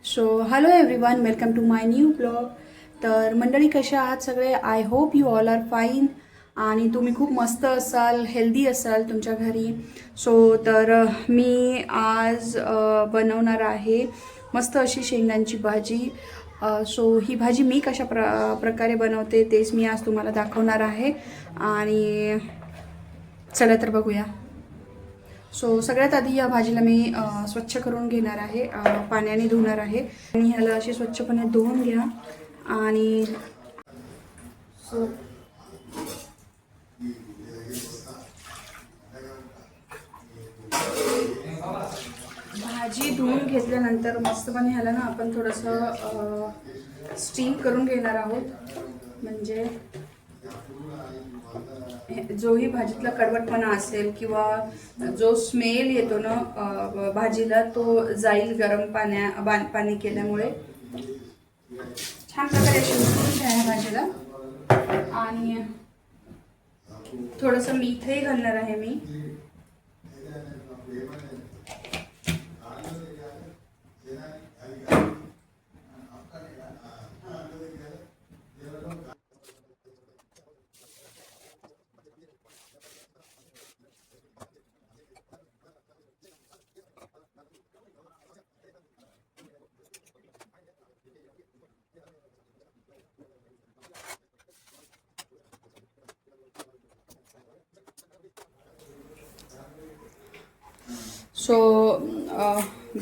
So hello everyone, welcome to my new blog. तर मंडळी, कशा आहात सगळे? I hope you all are fine आणि तुम्ही खूप मस्त असाल, हेल्दी असाल तुमच्या घरी. तर मी आज बनवणार आहे मस्त अशी शेंगांची भाजी. ही भाजी मी कशा प्रकारे बनवते तेच मी आज तुम्हाला दाखवणार आहे. आणि चला तर बघूया. सगळ्यात आधी या भाजीला मी स्वच्छ करून घेणार आहे, पाण्याने धुणार आहे. आणि ह्याला अशी स्वच्छपणे धुवून घ्या. आणि भाजी धुवून घेतल्यानंतर मस्तपणे ह्याला ना आपण थोडंसं स्टीम करून घेणार आहोत. म्हणजे जोही भाजीतला कडवटपणा असेल किंवा जो स्मेल येतो ना भाजीला, तो जाईल गरम पाणी केल्यामुळे. छान प्रकारे शिजवून घ्या भाजीला. आणि थोडंसं मीठही घालणार आहे मी.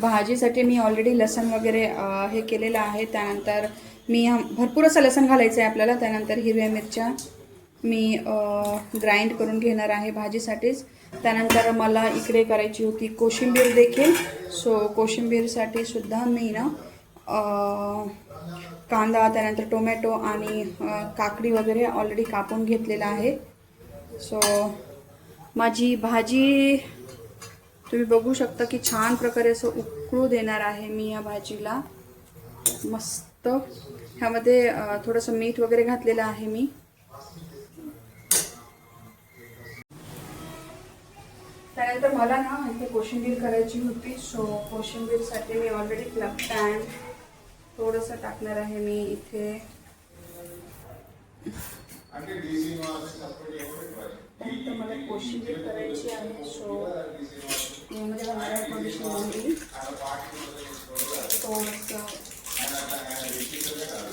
भाजीसाठी मी ऑलरेडी लसण वगैरे हे केलेलं आहे. त्यानंतर मी भरपूर असं लसण घालायचं आहे आपल्याला. त्यानंतर हिरव्या मिरच्या मी ग्राइंड करून घेणार आहे भाजीसाठीच. त्यानंतर मला इकडे करायची होती कोशिंबीर देखील. कोशिंबीरसाठी सुद्धा मी ना कांदा, त्यानंतर टोमॅटो आणि काकडी वगैरे ऑलरेडी कापून घेतलेला आहे. माझी भाजी तुम्ही बघू शकता की छान प्रकारे असं उकळू देणार आहे मी या भाजीला. मस्त ह्यामध्ये थोडंसं मीठ वगैरे घातलेलं आहे मी. त्यानंतर मला ना इथे कोशिंबीर करायची होती. कोशिंबीरसाठी मी ऑलरेडी पॅन थोडंसं टाकणार आहे मी इथे. त्यानंतर मला कोशिंबीर करायची आहे. यामध्ये घालणार आहे थोडीशी मोहरी, थोडंसं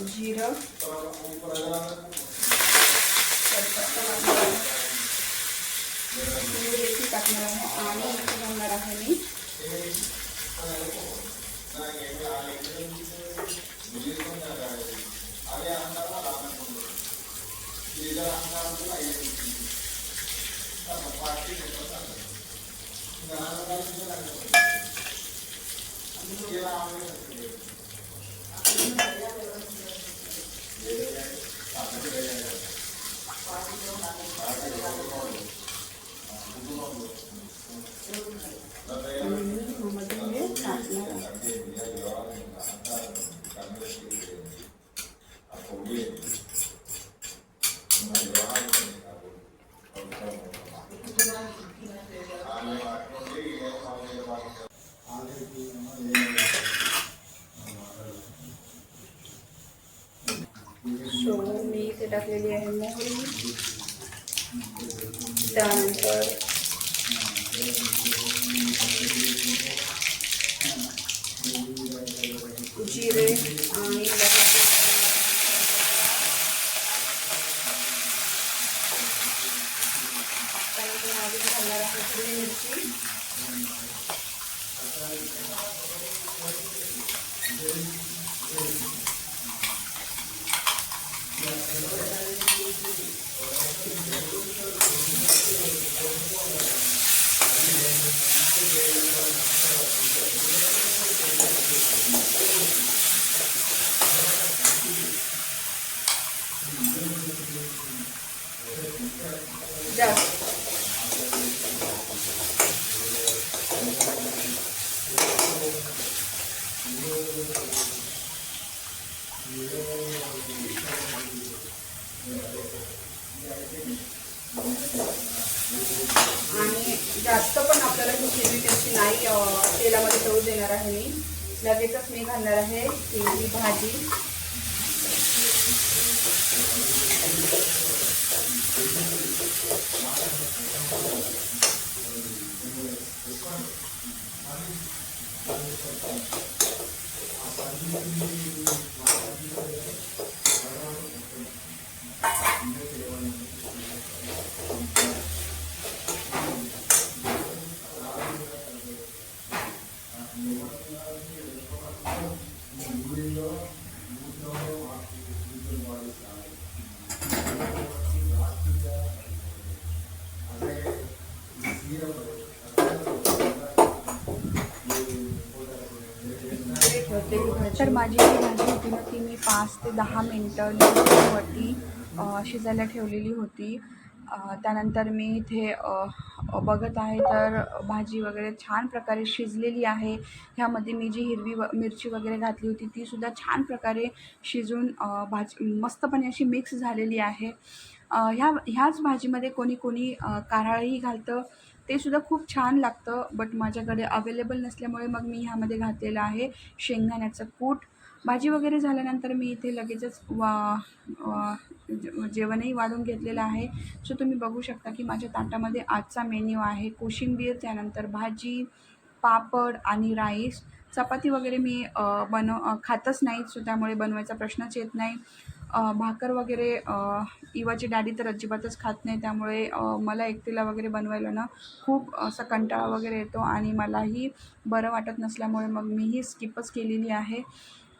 जिरं, देखील टाकणार आहे. आणि इथे घालणार आहे मी मी इथे टाकलेली आहे मोहरी. त्यानंतर जिरे आणि घालणार आहे हिरवी मिरची. आणि जास्त पण आपल्याला ही हिरवी मिरची नाही तेलामध्ये तळू देणार आहे मी. लगेचच मी घालणार आहे ही भाजी. तर माझी जी भाजी होती ना ती मी 5 ते 10 मिनटं वरती शिजायला ठेवलेली होती. त्यानंतर मी इथे बघत आहे तर भाजी वगैरे छान प्रकारे शिजलेली आहे. ह्यामध्ये मी जी हिरवी मिरची वगैरे घातली होती तीसुद्धा छान प्रकारे शिजून भाजी मस्तपणे अशी मिक्स झालेली आहे. ह्याच भाजीमध्ये कोणी कोणी कारळंही घालतं, ते सुद्धा खूप छान लागतं. बट माझ्याकडे अवेलेबल नसल्यामुळे मग मी ह्यामध्ये घातलेलं आहे शेंगदाण्याचं कूट. भाजी वगैरे झाल्यानंतर मी इथे लगेचच जेवणही वाढून घेतलेलं आहे. सो तुम्ही बघू शकता की माझ्या ताटामध्ये आजचा मेन्यू आहे कोशिंबीर, त्यानंतर भाजी, पापड आणि राईस. चपाती वगैरे मी खातच नाही, सो त्यामुळे बनवायचा प्रश्नच येत नाही. भाकर वगैरे इवाची डॅडी तर अजिबातच खात नाही, त्यामुळे मला एकटीला वगैरे बनवायला ना खूप असा कंटाळा वगैरे येतो आणि मलाही बरं वाटत नसल्यामुळे मग मीही स्किपच केलेली आहे.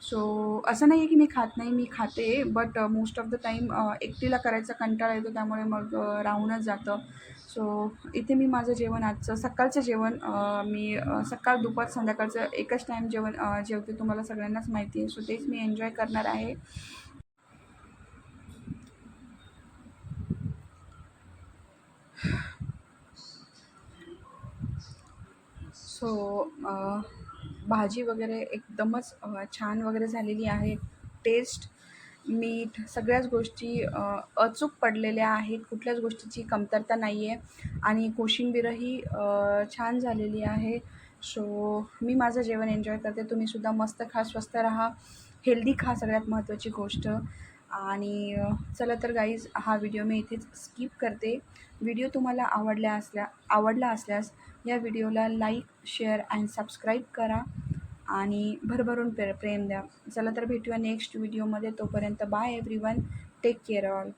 सो असं नाही आहे की मी खात नाही, मी खाते, but most of the time एकटीला करायचा कंटाळा येतो, त्यामुळे मग राहूनच जातं. सो इथे मी माझं जेवण आजचं सकाळचं जेवण मी सकाळ दुपार संध्याकाळचं एकच टाईम जेवण जेवते, तुम्हाला सगळ्यांनाच माहिती आहे. सो तेच मी एन्जॉय करणार आहे. सो भाजी वगैरे एकदमच छान वगैरे झालेली आहे. टेस्ट, मीठ सगळ्याच गोष्टी अचूक पडलेल्या आहेत. कुठल्याच गोष्टीची कमतरता नाही आहे आणि कोशिंबीरही छान झालेली आहे. सो मी माझं जेवण एन्जॉय करते. तुम्हीसुद्धा मस्त खा, स्वस्त राहा, हेल्दी खा, सगळ्यात महत्त्वाची गोष्ट. आणि चला तर गाईज, हा व्हिडिओ मी इथेच स्किप करते. व्हिडिओ तुम्हाला आवडला असल्यास या व्हिडिओला लाईक, शेअर अँड सबस्क्राईब करा आणि भरभरून प्रेम द्या. चला तर भेटूया नेक्स्ट व्हिडिओमध्ये. तोपर्यंत bye everyone, take care all.